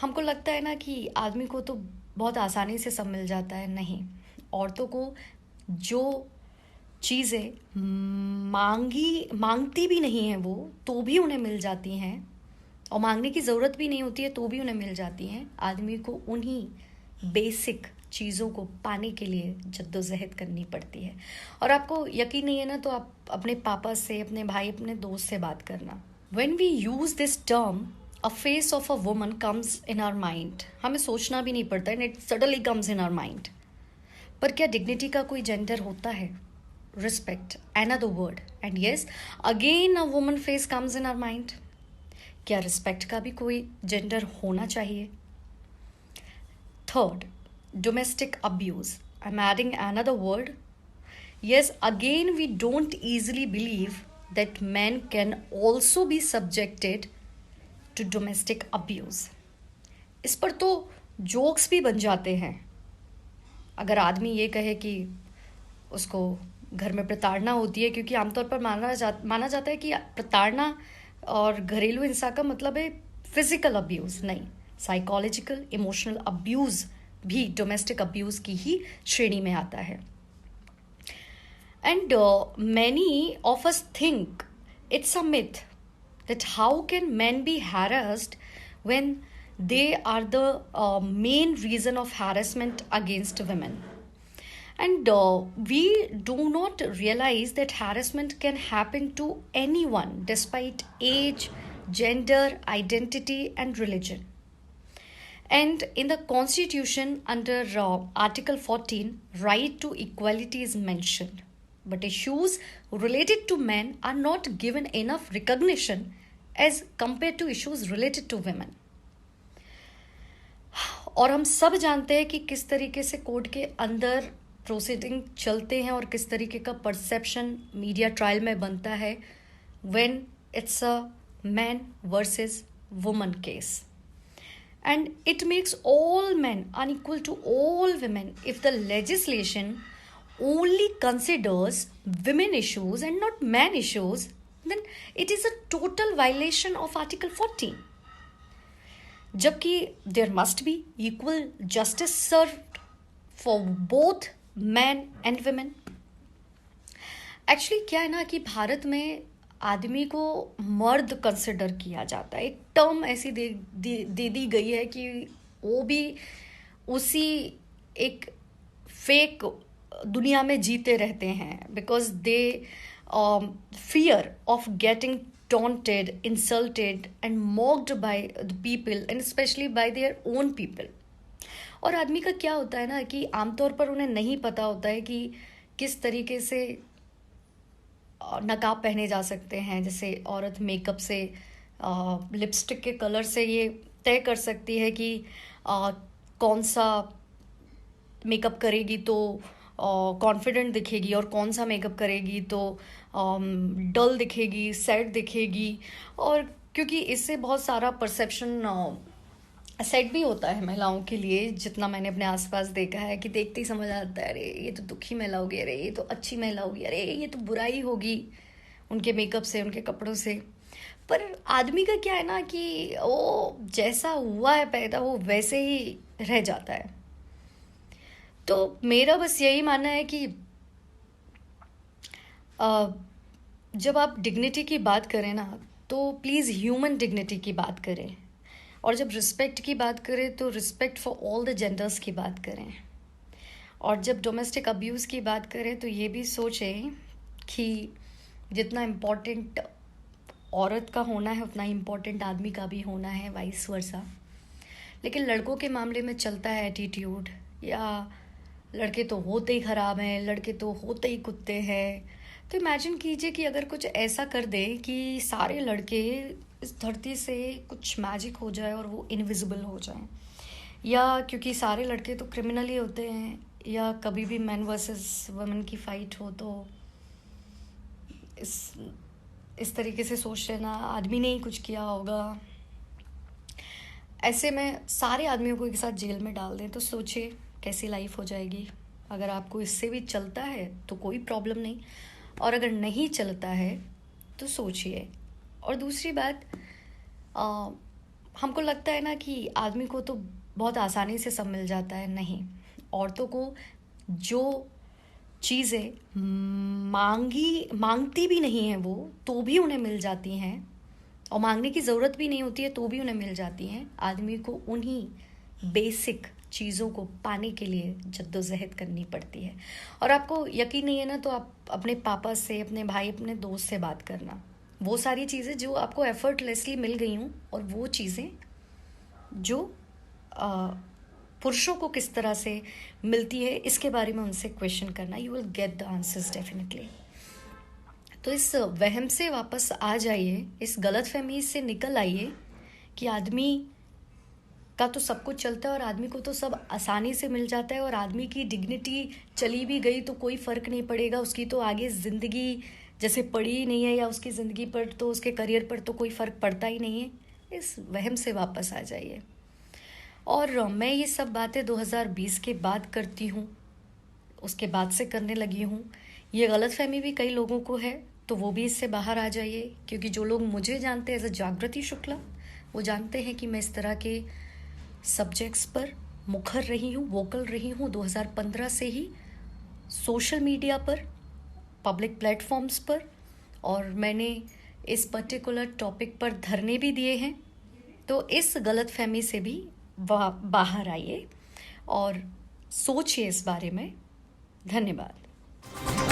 हमको लगता है ना कि आदमी को तो बहुत आसानी से सब मिल जाता है। नहीं, औरतों को जो चीज़ें मांगती भी नहीं हैं वो, तो भी उन्हें मिल जाती हैं, और मांगने की ज़रूरत भी नहीं होती है तो भी उन्हें मिल जाती हैं। आदमी को उन्हीं बेसिक चीज़ों को पाने के लिए जद्दोजहद करनी पड़ती है। और आपको यकीन नहीं है ना, तो आप अपने पापा से, अपने भाई, अपने दोस्त से बात करना। When we use this term, a face of a woman comes in our mind. हमें सोचना भी नहीं पड़ता, and it suddenly comes in our mind. पर क्या डिग्निटी का कोई जेंडर होता है? Respect, another word. And yes, again a woman face comes in our mind. क्या रिस्पेक्ट का भी कोई जेंडर होना चाहिए? Third, domestic abuse. I am adding another word. Yes, again we don't easily believe that men can also be subjected to domestic abuse. इस पर तो jokes भी बन जाते हैं। अगर आदमी ये कहे कि उसको घर में प्रताड़ना होती है, क्योंकि आमतौर पर माना जाता है कि प्रताड़ना और घरेलू हिंसा का मतलब है फिजिकल अब्यूज़। नहीं, साइकोलॉजिकल इमोशनल अब्यूज़ भी डोमेस्टिक अब्यूज़ की ही श्रेणी में आता है। And many of us think it's a myth that how can men be harassed when they are the main reason of harassment against women. And we do not realize that harassment can happen to anyone despite age, gender, identity, and religion. And in the Constitution, under Article 14, right to equality is mentioned. But issues related to men are not given enough recognition as compared to issues related to women. और हम सब जानते हैं कि किस तरीके से court के अंदर प्रोसीडिंग चलते हैं और किस तरीके का परसेप्शन मीडिया ट्रायल में बनता है when it's a man versus woman case. And it makes all men unequal to all women if the legislation only considers women issues and not man issues. Then it is a total violation of Article 14. जबकि there must be equal justice served for both men and women. Actually क्या है ना कि भारत में आदमी को मर्द consider किया जाता है। एक टर्म ऐसी दे दी गई है कि वो भी उसी एक फेक दुनिया में जीते रहते हैं, because they fear of getting taunted, insulted and mocked by the people and specially by their own people. और आदमी का क्या होता है ना कि आमतौर पर उन्हें नहीं पता होता है कि किस तरीके से नकाब पहने जा सकते हैं. जैसे औरत मेकअप से, लिपस्टिक के कलर से ये तय कर सकती है कि कौन सा मेकअप करेगी तो कॉन्फिडेंट दिखेगी और कौन सा मेकअप करेगी तो डल दिखेगी, सैड दिखेगी. और क्योंकि इससे बहुत सारा परसेप्शन सेट भी होता है महिलाओं के लिए, जितना मैंने अपने आसपास देखा है कि देखते ही समझ आता है अरे ये तो दुखी महिला होगी, अरे ये तो अच्छी महिला होगी, अरे ये तो बुराई होगी उनके मेकअप से, उनके कपड़ों से. पर आदमी का क्या है ना कि वो जैसा हुआ है पैदा वो वैसे ही रह जाता है. तो मेरा बस यही मानना है कि जब आप डिग्निटी की बात करें ना तो प्लीज़ ह्यूमन डिग्निटी की बात करें. और जब रिस्पेक्ट की बात करें तो respect for all the genders की बात करें. और जब डोमेस्टिक अब्यूज़ की बात करें तो ये भी सोचें कि जितना इम्पोर्टेंट औरत का होना है उतना ही इम्पोर्टेंट आदमी का भी होना है, वाइस वर्सा. लेकिन लड़कों के मामले में चलता है एटीट्यूड, या लड़के तो होते ही ख़राब हैं, लड़के तो होते ही कुत्ते हैं. तो इमेजिन कीजिए कि अगर कुछ ऐसा कर दे कि सारे लड़के इस धरती से कुछ मैजिक हो जाए और वो इनविजिबल हो जाएं, या क्योंकि सारे लड़के तो क्रिमिनल ही होते हैं, या कभी भी मैन वर्सेस वुमेन की फाइट हो तो इस तरीके से सोच लेना आदमी ने ही कुछ किया होगा. ऐसे में सारे आदमियों को एक साथ जेल में डाल दें तो सोचिए कैसी लाइफ हो जाएगी. अगर आपको इससे भी चलता है तो कोई प्रॉब्लम नहीं, और अगर नहीं चलता है तो सोचिए. और दूसरी बात, हमको लगता है ना कि आदमी को तो बहुत आसानी से सब मिल जाता है, नहीं। औरतों को जो चीज़ें मांगती भी नहीं है वो, तो भी उन्हें मिल जाती हैं, और मांगने की ज़रूरत भी नहीं होती है तो भी उन्हें मिल जाती हैं। आदमी को उन्हीं बेसिक चीज़ों को पाने के लिए जद्दोजहद करनी पड़ती है। और आपको यकीन नहीं है ना, तो आप अपने पापा से, अपने भाई, अपने दोस्त से बात करना। वो सारी चीज़ें जो आपको एफर्टलेसली मिल गई हूँ, और वो चीज़ें जो अ, पुरुषों को किस तरह से मिलती है, इसके बारे में उनसे क्वेश्चन करना। You will get the answers definitely. तो इस वहम से वापस आ जाइए, इस गलतफहमी से निकल आइए कि आदमी का तो सब कुछ चलता है और आदमी को तो सब आसानी से मिल जाता है, और आदमी की डिग्निटी चली भी गई तो कोई फ़र्क नहीं पड़ेगा, उसकी तो आगे ज़िंदगी जैसे पड़ी ही नहीं है, या उसकी ज़िंदगी पर तो, उसके करियर पर तो कोई फ़र्क पड़ता ही नहीं है। इस वहम से वापस आ जाइए। और मैं ये सब बातें 2020 के बाद करती हूँ, उसके बाद से करने लगी हूँ। ये गलतफहमी भी कई लोगों को है, तो वो भी इससे बाहर आ जाइए, क्योंकि जो लोग मुझे जानते हैं एज अ जागृति शुक्ला, वो जानते हैं कि मैं इस तरह के सब्जेक्ट्स पर मुखर रही हूँ, वोकल रही हूँ 2015 से ही, सोशल मीडिया पर, पब्लिक प्लेटफॉर्म्स पर, और मैंने इस पर्टिकुलर टॉपिक पर धरने भी दिए हैं। तो इस गलतफहमी से भी बाहर आइए और सोचिए इस बारे में। धन्यवाद।